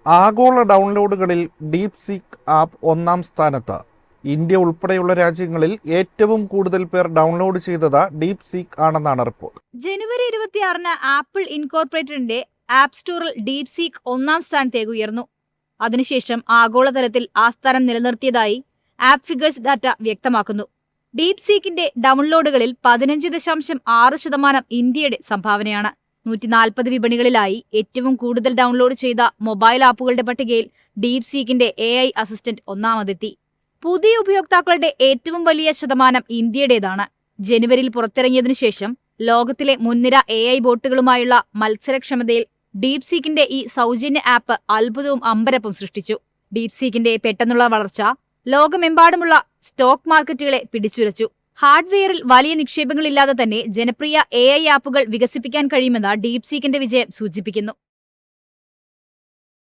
ആഗോള ഡൗൺലോഡുകളിൽ deep seek app ഒന്നാം സ്ഥാനത്ത്. ഇന്ത്യ ഉൾപ്പെടെയുള്ള രാജ്യങ്ങളിൽ ഏറ്റവും കൂടുതൽ പേർ ഡൗൺലോഡ് ചെയ്തത് ഡീപ് സീക്ക് ആണെന്നാണ് റിപ്പോർട്ട്. ജനുവരി 26-ന് ആപ്പിൾ ഇൻകോർപ്പറേറ്റഡിന്റെ ആപ്പ് സ്റ്റോറിൽ ഡീപ് സീക്ക് ഒന്നാം സ്ഥാനത്തേക്ക് ഉയർന്നു. അതിനുശേഷം ആഗോളതലത്തിൽ ആ സ്ഥാനം നിലനിർത്തിയതായി ആപ്പ് ഫിഗേഴ്സ് ഡാറ്റ വ്യക്തമാക്കുന്നു. ഡീപ് സീക്കിന്റെ ഡൗൺലോഡുകളിൽ 15.6% ഇന്ത്യയുടെ സംഭാവനയാണ്. 140 വിപണികളിലായി ഏറ്റവും കൂടുതൽ ഡൗൺലോഡ് ചെയ്ത മൊബൈൽ ആപ്പുകളുടെ പട്ടികയിൽ ഡീപ് സീക്കിന്റെ AI അസിസ്റ്റന്റ് ഒന്നാമതെത്തി. പുതിയ ഉപയോക്താക്കളുടെ ഏറ്റവും വലിയ ശതമാനം ഇന്ത്യയുടേതാണ്. ജനുവരിയിൽ പുറത്തിറങ്ങിയതിനു ശേഷം ലോകത്തിലെ മുൻനിര AI ബോട്ടുകളുമായുള്ള മത്സരക്ഷമതയിൽ ഡീപ് സീക്കിന്റെ ഈ സൗജന്യ ആപ്പ് അത്ഭുതവും അമ്പരപ്പും സൃഷ്ടിച്ചു. ഡീപ് സീക്കിന്റെ പെട്ടെന്നുള്ള വളർച്ച ലോകമെമ്പാടുമുള്ള സ്റ്റോക്ക് മാർക്കറ്റുകളെ പിടിച്ചുലച്ചു. ഹാർഡ്വെയറിൽ വലിയ നിക്ഷേപങ്ങളില്ലാതെ തന്നെ ജനപ്രിയ AI ആപ്പുകൾ വികസിപ്പിക്കാൻ കഴിയുമെന്ന് ഡീപ് സീക്കിന്റെ വിജയം സൂചിപ്പിക്കുന്നു.